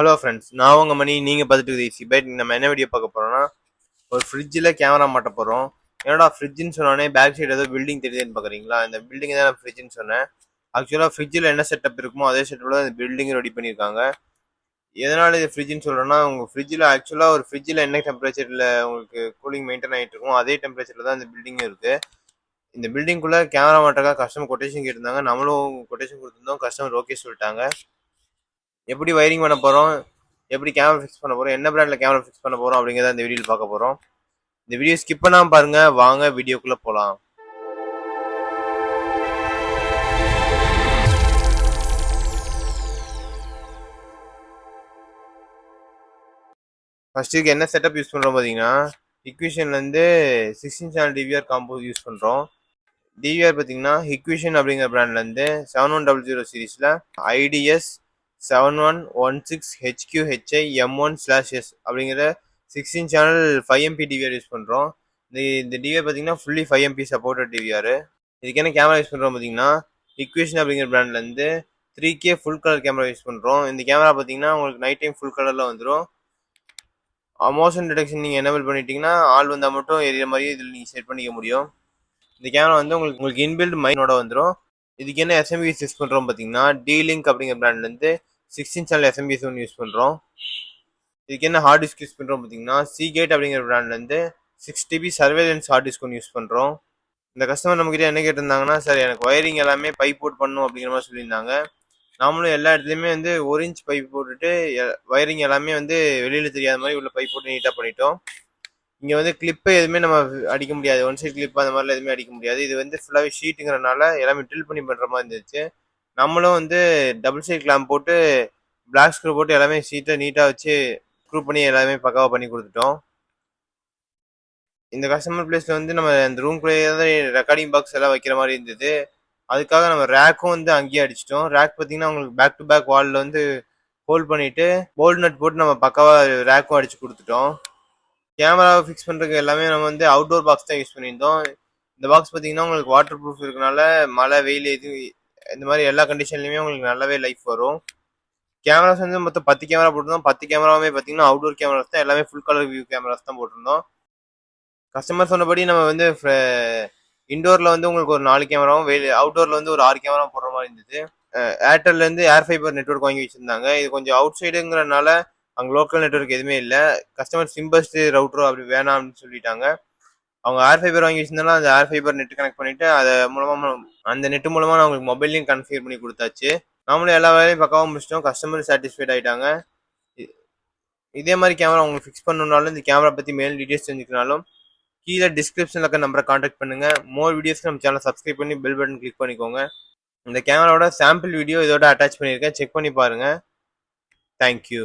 Hello friends, நான் உங்கள் மணி. நீங்கள் பார்த்துட்டு இருக்குது ஈஸி பைட். நம்ம என்ன வீடியோ பார்க்க போகிறோம்னா, ஒரு ஃப்ரிட்ஜில் கேமரா மாட்ட போகிறோம். என்னடா ஃப்ரிட்ஜுன்னு சொன்னோடனே பேக் சைடு ஏதோ பில்டிங் தெரியுதுன்னு பார்க்குறீங்களா? இந்த பில்டிங் தான் நான் ஃப்ரிட்ஜுன்னு சொன்னேன். ஆக்சுவலாக ஃப்ரிட்ஜில் என்ன செட்டப் இருக்குமோ அதே செட்டப்பில் தான் இந்த பில்டிங்கும் ரெடி பண்ணியிருக்காங்க. எதனால் இது ஃப்ரிட்ஜுன்னு சொல்கிறேன்னா, உங்கள் ஃப்ரிட்ஜில் ஆக்சுவலாக ஒரு ஃப்ரிட்ஜில் என்ன டெம்பரேச்சரில் உங்களுக்கு கூலிங் மெயின்டைன் ஆகிட்டு இருக்குமோ அதே டெம்பரேச்சரில் தான் இந்த பில்டிங்கும் இருக்குது. இந்த பில்டிங்குள்ளே கேமரா மாட்டக்காக கஸ்டமர் கொட்டேஷன் கேட்டிருந்தாங்க. நம்மளும் கொட்டேஷன் கொடுத்துருந்தோம். கஸ்டமர் ஓகே சொல்லிட்டாங்க. எப்படி வயரிங் பண்ண போகிறோம், எப்படி கேமரா ஃபிக்ஸ் பண்ண போகிறோம், என்ன பிராண்டில் கேமரா ஃபிக்ஸ் பண்ண போகிறோம் அப்படிங்கிறத இந்த வீடியோவில் பார்க்க போகிறோம். இந்த வீடியோ ஸ்கிப் பண்ணாமல் பாருங்கள். வாங்க வீடியோக்குள்ளே போகலாம். ஃபஸ்ட்டுக்கு என்ன செட்டப் யூஸ் பண்ணுறோம் பார்த்தீங்கன்னா, ஹிக்விஷன்லேருந்து 16 சேனல் டிவிஆர் காம்போ யூஸ் பண்ணுறோம். டிவிஆர் பார்த்தீங்கன்னா ஹிக்விஷன் அப்படிங்கிற பிராண்ட்லேருந்து 7100 சீரீஸில் IDS 7116HQHI M1/S அப்படிங்கிற 16 சேனல் 5MP டிவிஆர் யூஸ் பண்ணுறோம். இந்த டிவிஆர் பார்த்தீங்கன்னா ஃபுல்லி 5MP சப்போர்ட்டட் டிவிஆர். இதுக்கு என்ன கேமரா யூஸ் பண்ணுறோம் பார்த்தீங்கன்னா, ஹிக்விஷன் அப்படிங்கிற பிராண்ட்லேருந்து 3K full colour camera use பண்ணுறோம். இந்த கேமரா பார்த்தீங்கன்னா உங்களுக்கு நைட் டைம் ஃபுல் கலரில் வந்துடும். மோஷன் டிடெக்ஷன் நீங்கள் எனேபிள் பண்ணிட்டீங்கன்னா ஆள் வந்தால் மட்டும் எரியிற மாதிரி இதில் நீங்கள் செட் பண்ணிக்க முடியும். இந்த கேமரா வந்து உங்களுக்கு இன்பில்ட் மைனோட வந்துடும். இதுக்கு என்ன எஸ்எம்பிஎஸ் யூஸ் பண்ணுறோம் பார்த்தீங்கன்னா, D-Link அப்படிங்கிற பிராண்ட்லேருந்து 16 சேனல் எஸ்எம்பிஎஸ் ஒன்று யூஸ் பண்ணுறோம். இதுக்கு என்ன ஹார்ட் டிஸ்க் யூஸ் பண்ணுறோம் பார்த்தீங்கன்னா, Seagate அப்படிங்கிற பிராண்ட்லேருந்து 6TB சர்வேலன்ஸ் ஹார்ட் டிஸ்க் ஒன்று யூஸ் பண்ணுறோம். இந்த கஸ்டமர் நம்மக்கிட்ட என்ன கேட்டிருந்தாங்கன்னா, சார் எனக்கு ஒயரிங் எல்லாமே பைப் போட் பண்ணணும் அப்படிங்கிற மாதிரி சொல்லியிருந்தாங்க. நாமளும் எல்லா இடத்துலையுமே வந்து 1 இன்ச் பைப் போட்டுட்டு ஒயரிங் எல்லாமே வந்து வெளியில் தெரியாத மாதிரி உள்ள பைப் போட்டு நீட்டாக பண்ணிட்டோம். இங்கே வந்து கிளிப்பை எதுவுமே நம்ம அடிக்க முடியாது. ஒன் சைட் கிளிப் அந்த மாதிரிலாம் எதுவுமே அடிக்க முடியாது. இது வந்து ஃபுல்லாகவே ஷீட்டுங்கிறனால எல்லாமே ட்ரில் பண்ணி பண்ணுற மாதிரி இருந்துச்சு. நம்மளும் வந்து டபுள் சைட் கிளாம்ப் போட்டு பிளாக் ஸ்க்ரூ போட்டு எல்லாமே ஷீட்டை நீட்டாக வச்சு ஸ்க்ரூ பண்ணி எல்லாமே பக்காவாக பண்ணி கொடுத்துட்டோம். இந்த கஸ்டமர் பிளேஸில் வந்து நம்ம அந்த ரூம்குள்ளேயே தான் ரெக்கார்டிங் பாக்ஸ் எல்லாம் வைக்கிற மாதிரி இருந்தது. அதுக்காக நம்ம ரேக்கும் வந்து அங்கேயே அடிச்சிட்டோம். ரேக் பார்த்தீங்கன்னா உங்களுக்கு பேக் டு பேக் வாலில் வந்து ஹோல்ட் பண்ணிவிட்டு போல்ட் நட் போட்டு நம்ம பக்காவாக ரேக்கும் அடித்து கொடுத்துட்டோம். கேமராவை ஃபிக்ஸ் பண்ணுறதுக்கு எல்லாமே நம்ம வந்து அவுட்டோர் பாக்ஸ் தான் யூஸ் பண்ணியிருந்தோம். இந்த பாக்ஸ் பார்த்தீங்கன்னா உங்களுக்கு வாட்டர் ப்ரூஃப் இருக்கனால மழை வெயில் எது இந்த மாதிரி எல்லா கண்டிஷன்லையுமே உங்களுக்கு நல்லாவே லைஃப் வரும். கேமராஸ் வந்து மொத்தம் 10 கேமரா போட்டிருந்தோம். 10 கேமராவுமே பார்த்தீங்கன்னா அவுட்டோர் கேமராஸ் தான், எல்லாமே ஃபுல் கலர் வியூ கேமராஸ் தான் போட்டிருந்தோம். கஸ்டமர் சொன்னபடி நம்ம வந்து இண்டோரில் வந்து உங்களுக்கு ஒரு 4 கேமராவும் அவுட்டோரில் வந்து ஒரு 6 கேமராவும் போடுற மாதிரி இருந்தது. ஏர்டெல்லேருந்து ஏர் ஃபைபர் நெட்ஒர்க் வாங்கி வச்சுருந்தாங்க. இது கொஞ்சம் அவுட் சைடுங்கிறனால அங்கே லோக்கல் நெட்ஒர்க் எதுவுமே இல்லை. கஸ்டமர் சிம்பஸ்ட் ரவுட்டரோ அப்படி வேணாம் அப்படின்னு சொல்லிட்டாங்க. அவங்க ஏர் ஃபைபர் வாங்கி வச்சிருந்தாலும் அந்த ஏர் ஃபைபர் நெட் கனெக்ட் பண்ணிவிட்டு அதை மூலமாக அந்த நெட்டு மூலமாக நான் உங்களுக்கு மொபைல்லையும் கன்ஃபிகர் பண்ணி கொடுத்தாச்சு. நாமளும் எல்லா வேலையும் பக்காவும் முடிச்சிட்டோம். கஸ்டமர் சாட்டிஸ்ஃபைட் ஆகிட்டாங்க. இதே மாதிரி கேமரா உங்களுக்கு ஃபிக்ஸ் பண்ணணுன்னாலும், இந்த கேமரா பற்றி மேல் டீட்டெயில்ஸ் தெரிஞ்சுக்கனாலும் கீழே டிஸ்கிரிப்ஷனில் இருக்க நம்பரை காண்டாக்ட் பண்ணுங்கள். மோர் வீடியோஸ்க்கு நம்ம சேனலை சப்ஸ்கிரைப் பண்ணி பெல் பட்டன் கிளிக் பண்ணிக்கோங்க. இந்த கேமராவோட சாம்பிள் வீடியோ இதோட அட்டாச் பண்ணியிருக்கேன். செக் பண்ணி பாருங்கள். தேங்க்யூ.